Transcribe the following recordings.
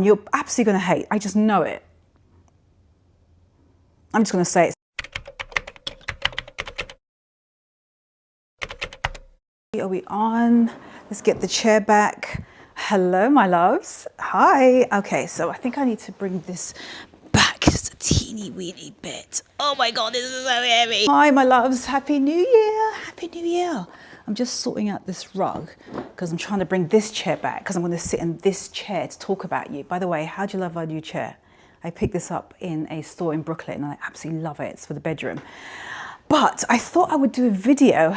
You're absolutely going to hate. I just know it. I'm just going to say it. Are we on? Let's get the chair back. Hello, my loves. Hi. Okay, so I think I need to bring this back just a teeny weeny bit. Oh my God, this is so heavy. Hi, my loves. Happy New Year. Happy New Year. I'm just sorting out this rug because I'm trying to bring this chair back because I'm going to sit in this chair to talk about you. By the way, how do you love our new chair? I picked this up in a store in Brooklyn and I absolutely love it. It's for the bedroom. But I thought I would do a video,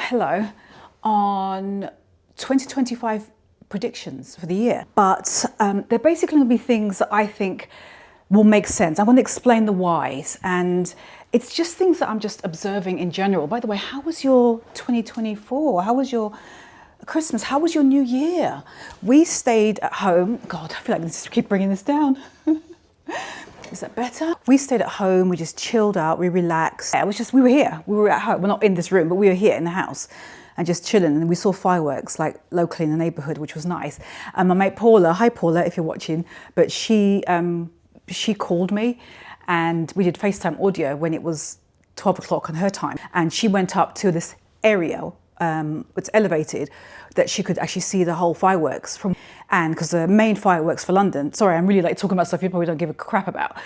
on 2025 predictions for the year. But they're basically going to be things that I think will make sense. I want to explain the whys, and it's just things that I'm just observing in general. By the way, how was your 2024? How was your Christmas? How was your New Year? We stayed at home. God, I feel like I just keep bringing this down. Is that better? We stayed at home. We just chilled out. We relaxed. It was just, we were here. We were at home. We're not in this room, but we were here in the house and just chilling. And we saw fireworks like locally in the neighborhood, which was nice. And my mate Paula, hi Paula, if you're watching, but she called me and we did FaceTime audio when it was 12 o'clock on her time. And she went up to this area, it's elevated, that she could actually see the whole fireworks from, and because the main fireworks for London, sorry, I'm really like talking about stuff you probably don't give a crap about,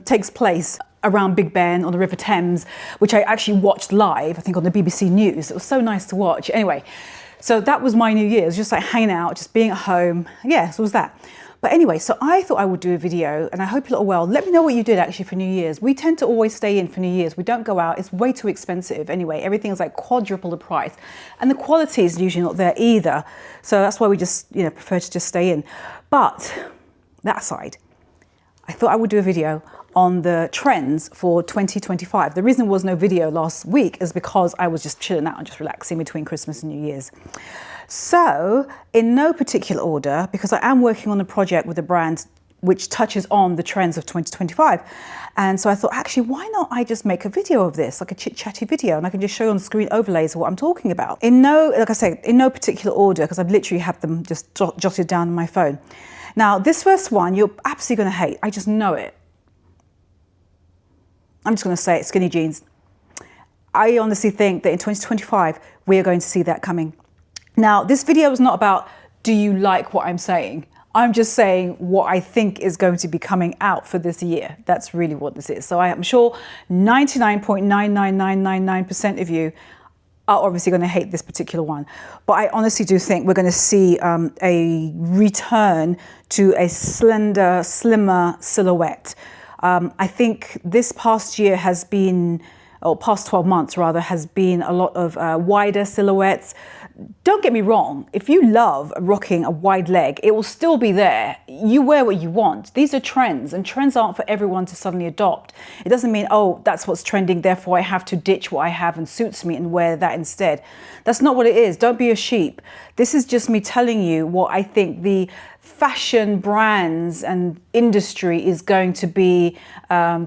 takes place around Big Ben on the River Thames, which I actually watched live, I think on the BBC News. It was so nice to watch. Anyway, so that was my New Year. It was just like hanging out, just being at home. Yeah, so it was that. But anyway, so I thought I would do a video and I hope you're all well. Let me know what you did actually for New Year's. We tend to always stay in for New Year's. We don't go out. It's way too expensive anyway. Everything is like quadruple the price and the quality is usually not there either. So that's why we just, prefer to just stay in. But that aside, I thought I would do a video on the trends for 2025. The reason there was no video last week is because I was just chilling out and just relaxing between Christmas and New Year's. So in no particular order, because I am working on a project with a brand which touches on the trends of 2025. And so I thought, actually, why not I just make a video of this, like a chit-chatty video, and I can just show you on screen overlays of what I'm talking about. Like I say, in no particular order, because I've literally had them just jotted down on my phone. Now, this first one, you're absolutely going to hate. I just know it. I'm just going to say it, skinny jeans. I honestly think that in 2025, we are going to see that coming. Now, this video is not about, do you like what I'm saying? I'm just saying what I think is going to be coming out for this year. That's really what this is. So I am sure 99.99999% of you are obviously going to hate this particular one. But I honestly do think we're going to see a return to a slender, slimmer silhouette. I think this past year has been, or past 12 months rather, has been a lot of wider silhouettes. Don't get me wrong, if you love rocking a wide leg, it will still be there. You wear what you want. These are trends, and trends aren't for everyone to suddenly adopt. It doesn't mean, oh, that's what's trending, therefore I have to ditch what I have and suits me and wear that instead. That's not what it is. Don't be a sheep. This is just me telling you what I think the fashion brands and industry is going to be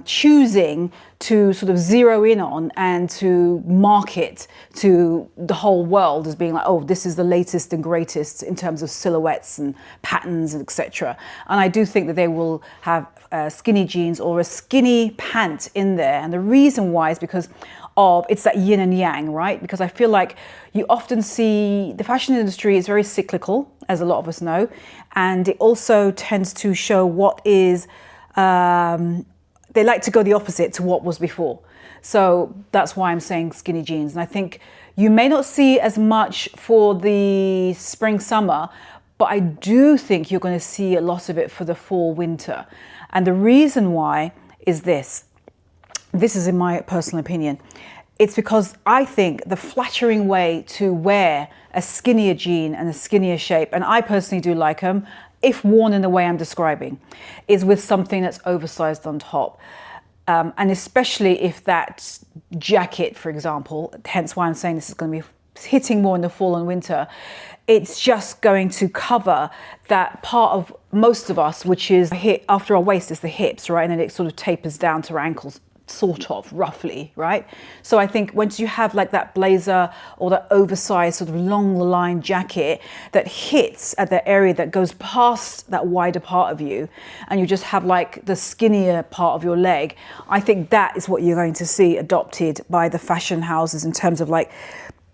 choosing to sort of zero in on and to market to the whole world as being like, oh, this is the latest and greatest in terms of silhouettes and patterns, etc. And I do think that they will have skinny jeans or a skinny pant in there. And the reason why is because it's that yin and yang, right? Because I feel like you often see the fashion industry is very cyclical, as a lot of us know, and it also tends to show what is, they like to go the opposite to what was before. So that's why I'm saying skinny jeans. And I think you may not see as much for the spring, summer, but I do think you're going to see a lot of it for the fall, winter. And the reason why is this. This is in my personal opinion. It's because I think the flattering way to wear a skinnier jean and a skinnier shape, and I personally do like them, if worn in the way I'm describing, is with something that's oversized on top. And especially if that jacket, for example, hence why I'm saying this is going to be hitting more in the fall and winter, it's just going to cover that part of most of us, which is after our waist is the hips, right? And then it sort of tapers down to our ankles. sort of, roughly, right? So I think once you have like that blazer or that oversized sort of long line jacket that hits at the area that goes past that wider part of you, and you just have like the skinnier part of your leg, I think that is what you're going to see adopted by the fashion houses in terms of like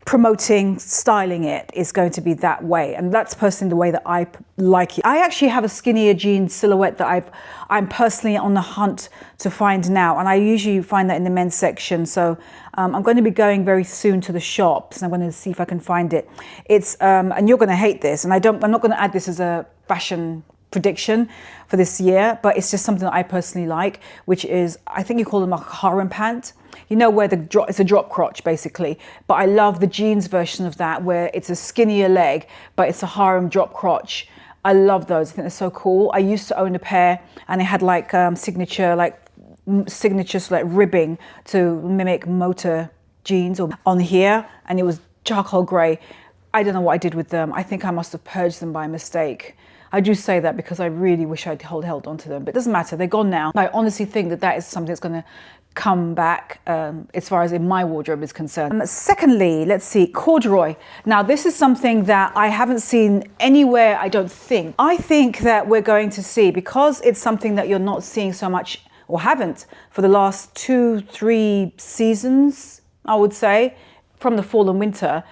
promoting, styling it is going to be that way. And that's personally the way that I like it. I actually have a skinnier jean silhouette that I'm personally on the hunt to find now. And I usually find that in the men's section. So I'm going to be going very soon to the shops and I'm going to see if I can find it. It's, and you're going to hate this. And I'm not going to add this as a fashion prediction for this year, but it's just something that I personally like, which is, I think you call them a harem pant. You know, where it's a drop crotch basically, but I love the jeans version of that where it's a skinnier leg, but it's a harem drop crotch. I love those. I think they're so cool. I used to own a pair and it had like signature ribbing to mimic motor jeans or on here, and it was charcoal grey. I don't know what I did with them. I think I must have purged them by mistake. I do say that because I really wish I'd held on to them, but it doesn't matter. They're gone now. I honestly think that that is something that's going to come back as far as in my wardrobe is concerned. Secondly, let's see, corduroy. Now, this is something that I haven't seen anywhere, I don't think. I think that we're going to see, because it's something that you're not seeing so much, or haven't, for the last 2-3 seasons, I would say, from the fall and winter.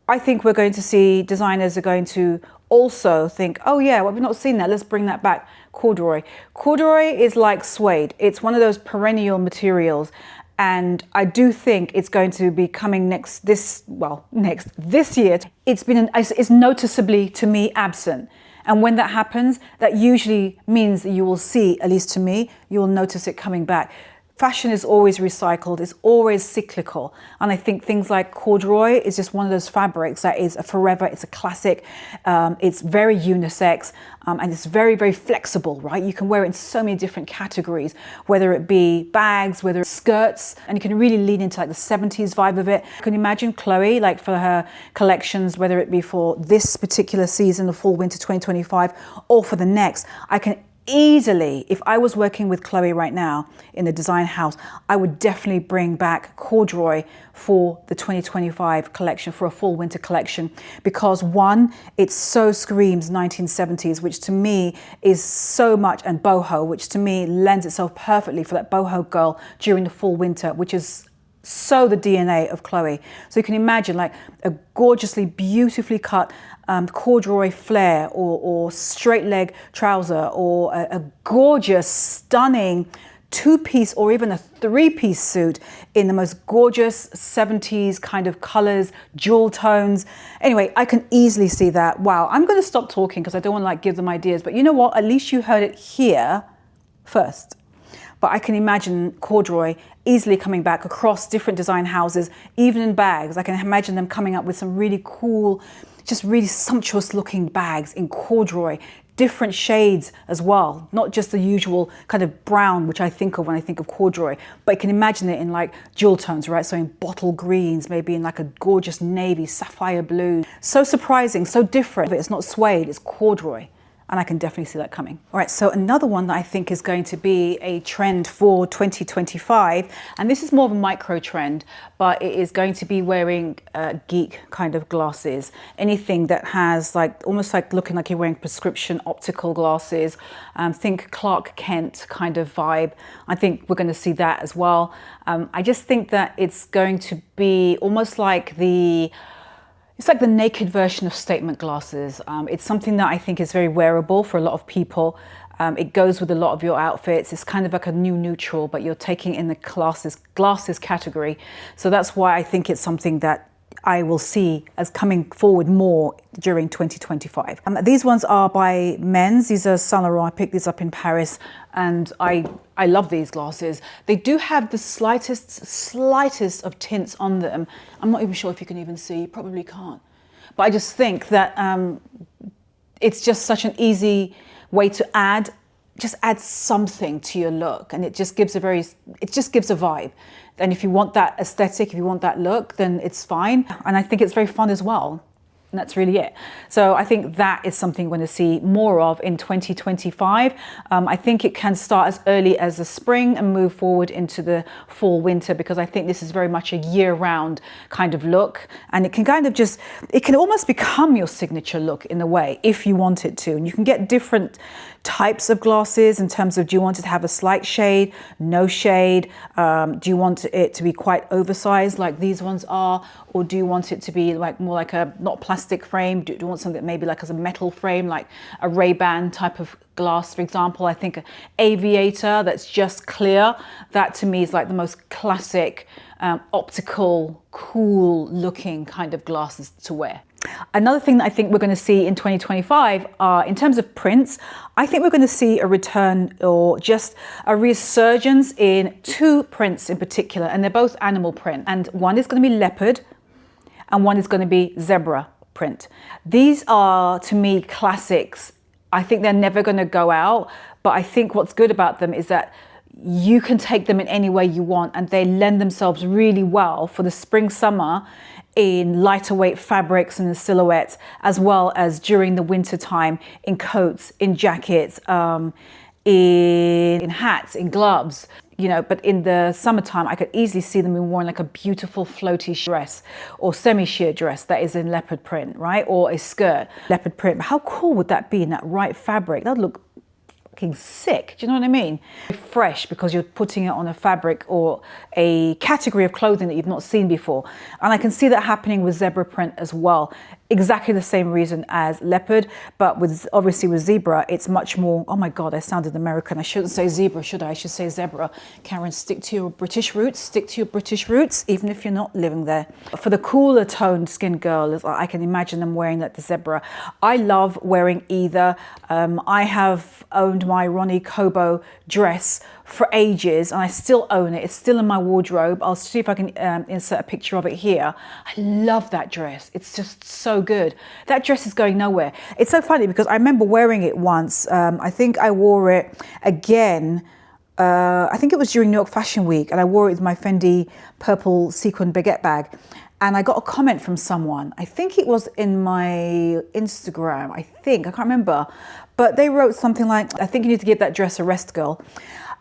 I think we're going to see designers are going to also think, oh yeah, well, we've not seen that, let's bring that back. Corduroy. Corduroy is like suede. It's one of those perennial materials. And I do think it's going to be coming this year. It's noticeably, to me, absent. And when that happens, that usually means that you will see, at least to me, you will notice it coming back. Fashion is always recycled, it's always cyclical. And I think things like corduroy is just one of those fabrics that is a forever, it's a classic, it's very unisex, and it's very, very flexible, right? You can wear it in so many different categories, whether it be bags, whether it's skirts, and you can really lean into like the 70s vibe of it. Can you imagine Chloe, like for her collections, whether it be for this particular season, the fall winter 2025, or for the next, I can easily, if I was working with Chloe right now in the design house, I would definitely bring back corduroy for the 2025 collection, for a fall winter collection, because one, it so screams 1970s, which to me is so much, and boho, which to me lends itself perfectly for that boho girl during the fall winter, which is so the DNA of Chloe. So you can imagine like a gorgeously, beautifully cut corduroy flare or straight leg trouser, or a gorgeous, stunning 2-piece or even a 3-piece suit in the most gorgeous 70s kind of colors, jewel tones. Anyway, I can easily see that. Wow, I'm going to stop talking because I don't want to like give them ideas, but you know what? At least you heard it here first. But I can imagine corduroy easily coming back across different design houses, even in bags. I can imagine them coming up with some really cool, just really sumptuous looking bags in corduroy, different shades as well, not just the usual kind of brown, which I think of when I think of corduroy, but I can imagine it in like jewel tones, right? So in bottle greens, maybe in like a gorgeous navy, sapphire blue. So surprising, so different. It's not suede, it's corduroy. And I can definitely see that coming. All right, so another one that I think is going to be a trend for 2025, and this is more of a micro trend, but it is going to be wearing geek kind of glasses. Anything that has like, almost like looking like you're wearing prescription optical glasses. Think Clark Kent kind of vibe. I think we're gonna see that as well. I just think that it's going to be almost like it's like the naked version of statement glasses. It's something that I think is very wearable for a lot of people. It goes with a lot of your outfits. It's kind of like a new neutral, but you're taking in the glasses category. So that's why I think it's something that I will see as coming forward more during 2025. These ones are by Men's. These are Saint Laurent. I picked these up in Paris, and I love these glasses. They do have the slightest of tints on them. I'm not even sure if you can even see. You probably can't. But I just think that it's just such an easy way to add something to your look, and it just gives a vibe. And if you want that aesthetic, if you want that look, then it's fine. And I think it's very fun as well. And that's really it. So I think that is something we're going to see more of in 2025. I think it can start as early as the spring and move forward into the fall, winter, because I think this is very much a year-round kind of look. And it can kind of just, it can almost become your signature look in a way, if you want it to. And you can get different types of glasses in terms of, do you want it to have a slight shade, no shade? Do you want it to be quite oversized like these ones are? Or do you want it to be like more like a, not plastic frame? Do you want something maybe like as a metal frame, like a Ray-Ban type of glass, for example? I think an aviator that's just clear, that to me is like the most classic optical, cool looking kind of glasses to wear. Another thing that I think we're going to see in 2025 are, in terms of prints, I think we're going to see a return or just a resurgence in two prints in particular, and they're both animal print. And one is going to be leopard and one is going to be zebra print. These are, to me, classics. I think they're never going to go out, but I think what's good about them is that you can take them in any way you want, and they lend themselves really well for the spring, summer, in lighter weight fabrics and in silhouettes, as well as during the winter time in coats, in jackets, in hats, in gloves, you know. But in the summertime, I could easily see them wearing like a beautiful floaty dress or semi-sheer dress that is in leopard print, right? Or a skirt, leopard print. But how cool would that be in that right fabric? That'd look fucking sick. Do you know what I mean? Fresh, because you're putting it on a fabric or a category of clothing that you've not seen before. And I can see that happening with zebra print as well. Exactly the same reason as leopard, but with obviously with zebra, it's much more, oh my God, I sounded American. I shouldn't say zebra, should I? I should say zebra. Karen, stick to your British roots, stick to your British roots, even if you're not living there. For the cooler toned skin girl, I can imagine them wearing that, the zebra. I love wearing either. I have owned my Ronnie Kobo dress for ages and I still own it. It's still in my wardrobe. I'll see if I can insert a picture of it here. I love that dress. It's just so good. That dress is going nowhere. It's so funny because I remember wearing it once. I think I wore it again. I think it was during New York Fashion Week, and I wore it with my Fendi purple sequin baguette bag. And I got a comment from someone. I think it was in my Instagram. I can't remember. But they wrote something like, I think you need to give that dress a rest, girl.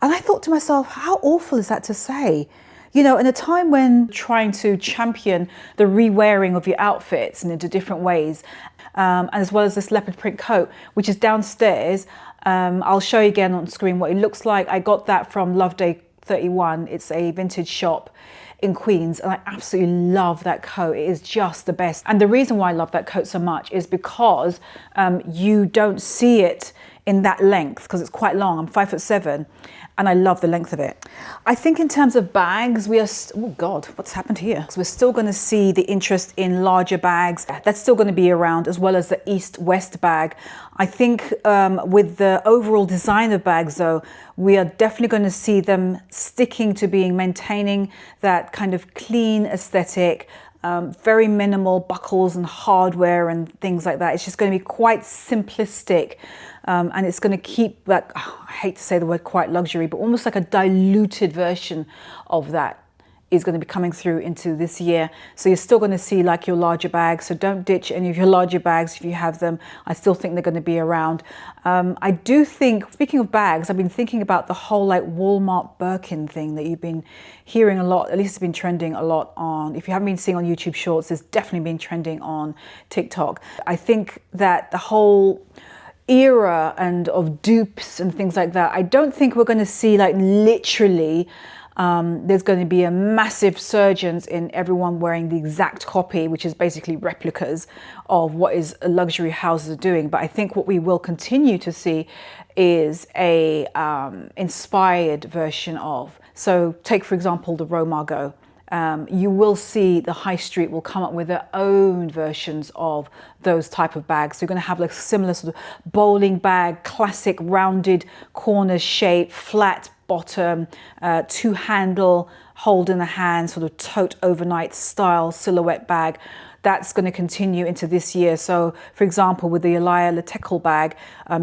And I thought to myself, how awful is that to say? You know, in a time when trying to champion the re-wearing of your outfits and into different ways, and as well as this leopard print coat, which is downstairs. I'll show you again on screen what it looks like. I got that from Love Day 31. It's a vintage shop in Queens, and I absolutely love that coat. It is just the best. And the reason why I love that coat so much is because you don't see it in that length, because it's quite long. I'm 5'7", and I love the length of it. I think in terms of bags, we are, oh God, what's happened here? So we're still going to see the interest in larger bags. That's still going to be around, as well as the East-West bag. I think with the overall design of bags, though, we are definitely going to see them sticking to maintaining that kind of clean aesthetic, very minimal buckles and hardware and things like that. It's just going to be quite simplistic. And it's going to keep that, I hate to say the word quite luxury, but almost like a diluted version of that is going to be coming through into this year. So you're still going to see like your larger bags. So don't ditch any of your larger bags if you have them. I still think they're going to be around. I do think, speaking of bags, I've been thinking about the whole like Walmart Birkin thing that you've been hearing a lot, at least it's been trending a lot on, if you haven't been seeing on YouTube Shorts, it's definitely been trending on TikTok. I think that the whole era and of dupes and things like that, I don't think we're going to see like literally there's going to be a massive surgence in everyone wearing the exact copy, which is basically replicas of what is luxury houses are doing. But I think what we will continue to see is a inspired version of. So take, for example, the Row Margaux. You will see the high street will come up with their own versions of those type of bags. So you're going to have like similar sort of bowling bag, classic rounded corners shape, flat bottom, two handle, hold in the hand, sort of tote overnight style silhouette bag. That's going to continue into this year. So, for example, with the A.L.C bag,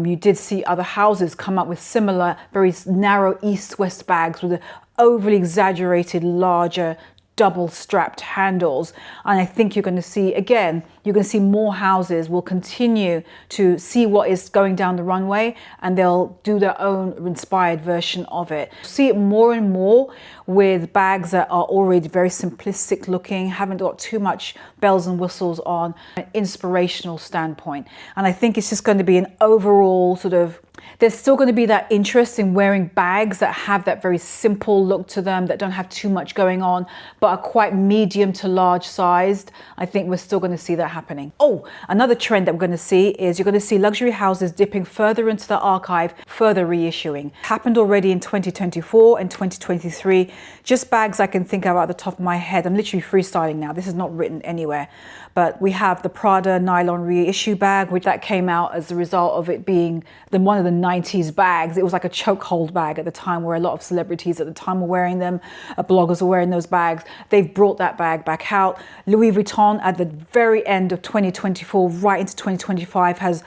you did see other houses come up with similar, very narrow east-west bags with an overly exaggerated, larger double strapped handles. And I think you're going to see, again, you're going to see more houses will continue to see what is going down the runway, and they'll do their own inspired version of it. See it more and more with bags that are already very simplistic looking, haven't got too much bells and whistles on an inspirational standpoint. And I think it's just going to be an overall sort of, there's still going to be that interest in wearing bags that have that very simple look to them, that don't have too much going on, but are quite medium to large sized. I think we're still going to see that happening. Oh, another trend that we're going to see is you're going to see luxury houses dipping further into the archive, further reissuing. Happened already in 2024 and 2023. Just bags I can think of out the top of my head. I'm literally freestyling now. This is not written anywhere. But we have the Prada nylon reissue bag, which that came out as a result of it being one of the 90s bags. It was like a chokehold bag at the time, where a lot of celebrities at the time were wearing them. Bloggers were wearing those bags. They've brought that bag back out. Louis Vuitton at the very end of 2024, right into 2025, has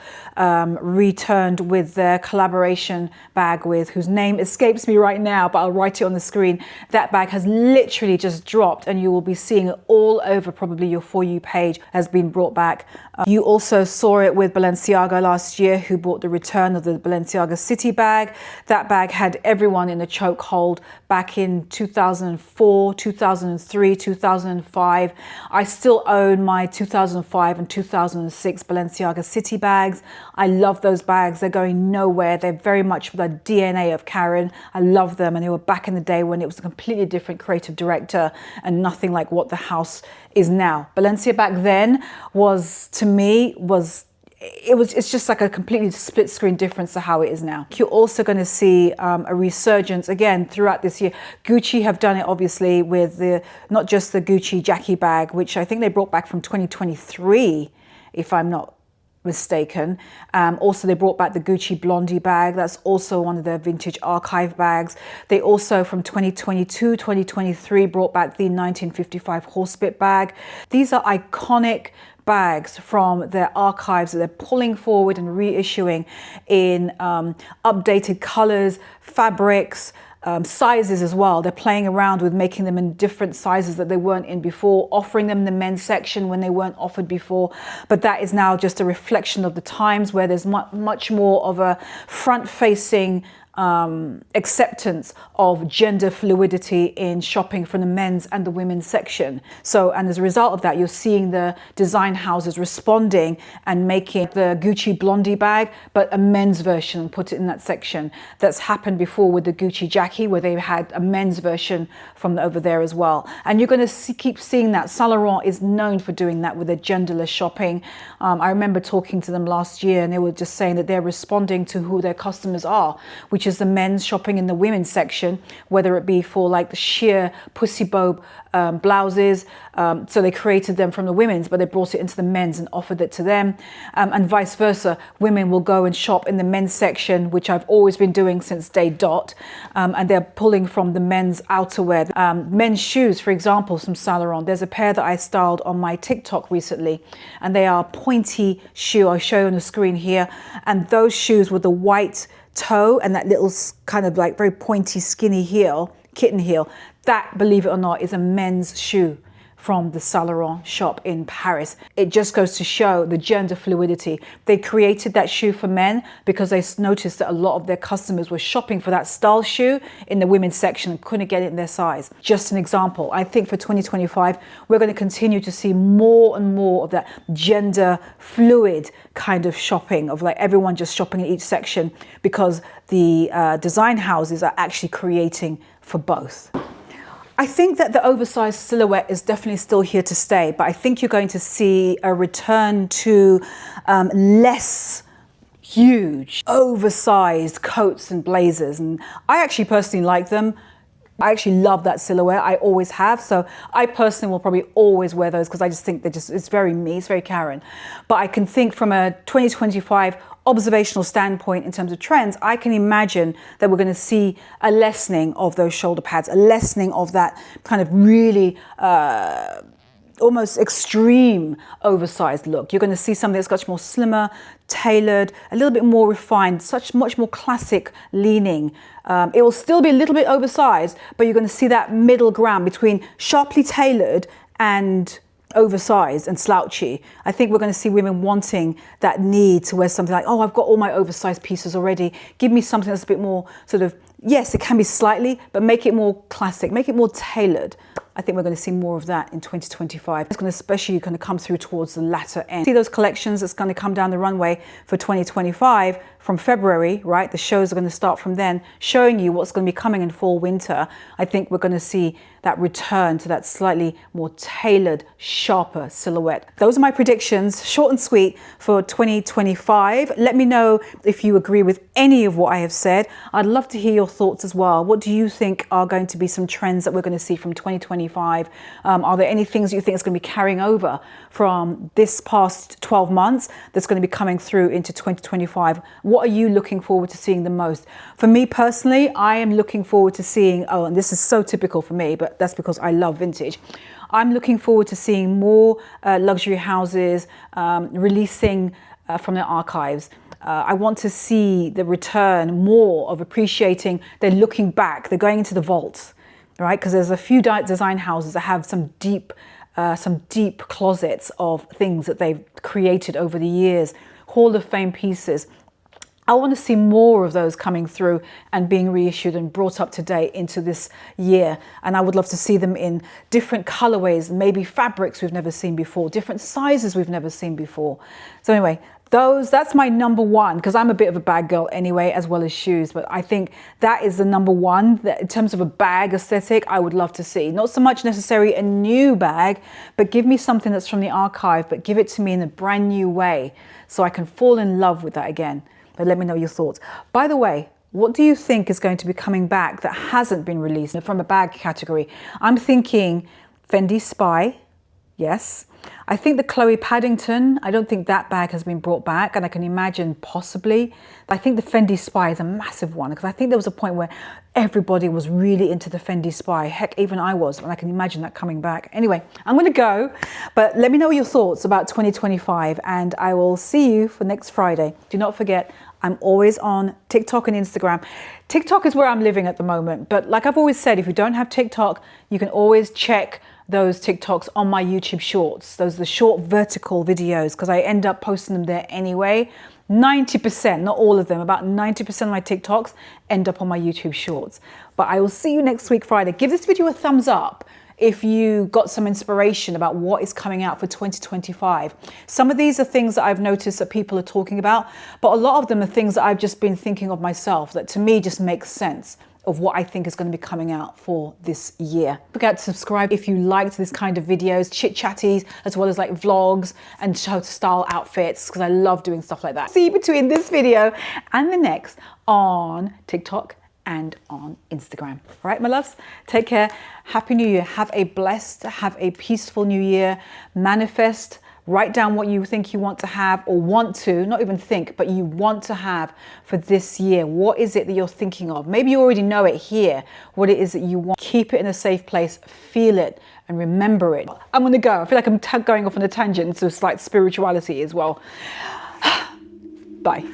returned with their collaboration bag with, whose name escapes me right now, but I'll write it on the screen. That bag has literally just dropped, and you will be seeing it all over probably your For You page, has been brought back. You also saw it with Balenciaga last year, who brought the return of the Balenciaga City bag. That bag had everyone in a chokehold back in 2004, 2003, 2005. I still own my 2005 and 2006 Balenciaga City bags. I love those bags. They're going nowhere. They're very much the DNA of Karen. I love them. And they were back in the day when it was a completely different creative director and nothing like what the house is now. Balenciaga back then was, to me, it's just like a completely split screen difference to how it is now. You're also going to see a resurgence again throughout this year. Gucci have done it obviously with not just the Gucci Jackie bag, which I think they brought back from 2023, if I'm not mistaken. Also, they brought back the Gucci Blondie bag. That's also one of their vintage archive bags. They also, from 2022, 2023, brought back the 1955 Horsebit bag. These are iconic bags from their archives that they're pulling forward and reissuing in updated colors, fabrics, sizes as well. They're playing around with making them in different sizes that they weren't in before, offering them in the men's section when they weren't offered before. But that is now just a reflection of the times, where there's much more of a front-facing acceptance of gender fluidity in shopping from the men's and the women's section. So, and as a result of that, you're seeing the design houses responding and making the Gucci Blondie bag, but a men's version, and put it in that section. That's happened before with the Gucci Jackie, where they had a men's version from over there as well. And you're going to keep seeing that. Saint Laurent is known for doing that with their genderless shopping. I remember talking to them last year, and they were just saying that they're responding to who their customers are, which is the men's shopping in the women's section, whether it be for like the sheer pussy bob blouses. So they created them from the women's, but they brought it into the men's and offered it to them. And vice versa. Women will go and shop in the men's section, which I've always been doing since day dot. And they're pulling from the men's outerwear. Men's shoes, for example, from Saint Laurent. There's a pair that I styled on my TikTok recently, and they are pointy shoe. I'll show you on the screen here. And those shoes with the white toe and that little kind of like very pointy skinny heel, kitten heel, that, believe it or not, is a men's shoe from the Saint Laurent shop in Paris. It just goes to show the gender fluidity. They created that shoe for men because they noticed that a lot of their customers were shopping for that style shoe in the women's section and couldn't get it in their size. Just an example. I think for 2025, we're going to continue to see more and more of that gender fluid kind of shopping, of like everyone just shopping in each section, because the design houses are actually creating for both. I think that the oversized silhouette is definitely still here to stay, but I think you're going to see a return to less huge, oversized coats and blazers. And I actually personally like them. I actually love that silhouette. I always have. So I personally will probably always wear those because I just think it's very me, it's very Karen. But I can think from a 2025 observational standpoint in terms of trends, I can imagine that we're going to see a lessening of those shoulder pads, a lessening of that kind of really almost extreme oversized look. You're going to see something that's much more slimmer, tailored, a little bit more refined, much more classic leaning. It will still be a little bit oversized, but you're going to see that middle ground between sharply tailored and oversized and slouchy. I think we're going to see women wanting that need to wear something like, oh, I've got all my oversized pieces already. Give me something that's a bit more sort of, yes, it can be slightly, but make it more classic, make it more tailored. I think we're going to see more of that in 2025. It's going to especially going to come through towards the latter end. See those collections that's going to come down the runway for 2025 from February, right? The shows are going to start from then, showing you what's going to be coming in fall, winter. I think we're going to see that return to that slightly more tailored, sharper silhouette. Those are my predictions, short and sweet, for 2025. Let me know if you agree with any of what I have said. I'd love to hear your thoughts as well. What do you think are going to be some trends that we're going to see from 2025? Are there any things you think is going to be carrying over from this past 12 months that's going to be coming through into 2025? What are you looking forward to seeing the most? For me personally, I am looking forward to seeing, oh, and this is so typical for me, but that's because I love vintage. I'm looking forward to seeing more luxury houses releasing from their archives. I want to see the return more of appreciating, they're looking back, they're going into the vaults, right? Because there's a few design houses that have some deep closets of things that they've created over the years, Hall of Fame pieces. I want to see more of those coming through and being reissued and brought up to date into this year. And I would love to see them in different colorways, maybe fabrics we've never seen before, different sizes we've never seen before. So anyway, that's my number one, because I'm a bit of a bag girl anyway, as well as shoes. But I think that is the number one that in terms of a bag aesthetic, I would love to see. Not so much necessarily a new bag, but give me something that's from the archive, but give it to me in a brand new way so I can fall in love with that again. But let me know your thoughts. By the way, what do you think is going to be coming back that hasn't been released from a bag category? I'm thinking Fendi Spy, yes. I think the Chloe Paddington, I don't think that bag has been brought back, and I can imagine possibly. I think the Fendi Spy is a massive one, because I think there was a point where everybody was really into the Fendi Spy. Heck, even I was, and I can imagine that coming back. Anyway, I'm going to go, but let me know your thoughts about 2025, and I will see you for next Friday. Do not forget, I'm always on TikTok and Instagram. TikTok is where I'm living at the moment, but like I've always said, if you don't have TikTok, you can always check those TikToks on my YouTube shorts. Those are the short vertical videos, because I end up posting them there anyway. 90%, not all of them, about 90% of my TikToks end up on my YouTube shorts. But I will see you next week, Friday. Give this video a thumbs up if you got some inspiration about what is coming out for 2025. Some of these are things that I've noticed that people are talking about, but a lot of them are things that I've just been thinking of myself that to me just makes sense of what I think is going to be coming out for this year. Don't forget to subscribe if you liked this kind of videos, chit-chatties, as well as like vlogs and show style outfits, because I love doing stuff like that. See you between this video and the next on TikTok and on Instagram. All right, my loves, take care. Happy New Year. Have a blessed, have a peaceful New Year. Manifest. Write down what you think you want to have, or want to, not even think, but you want to have for this year. What is it that you're thinking of? Maybe you already know it here, what it is that you want. Keep it in a safe place, feel it, and remember it. I'm going to go. I feel like I'm going off on a tangent into slight spirituality as well. Bye.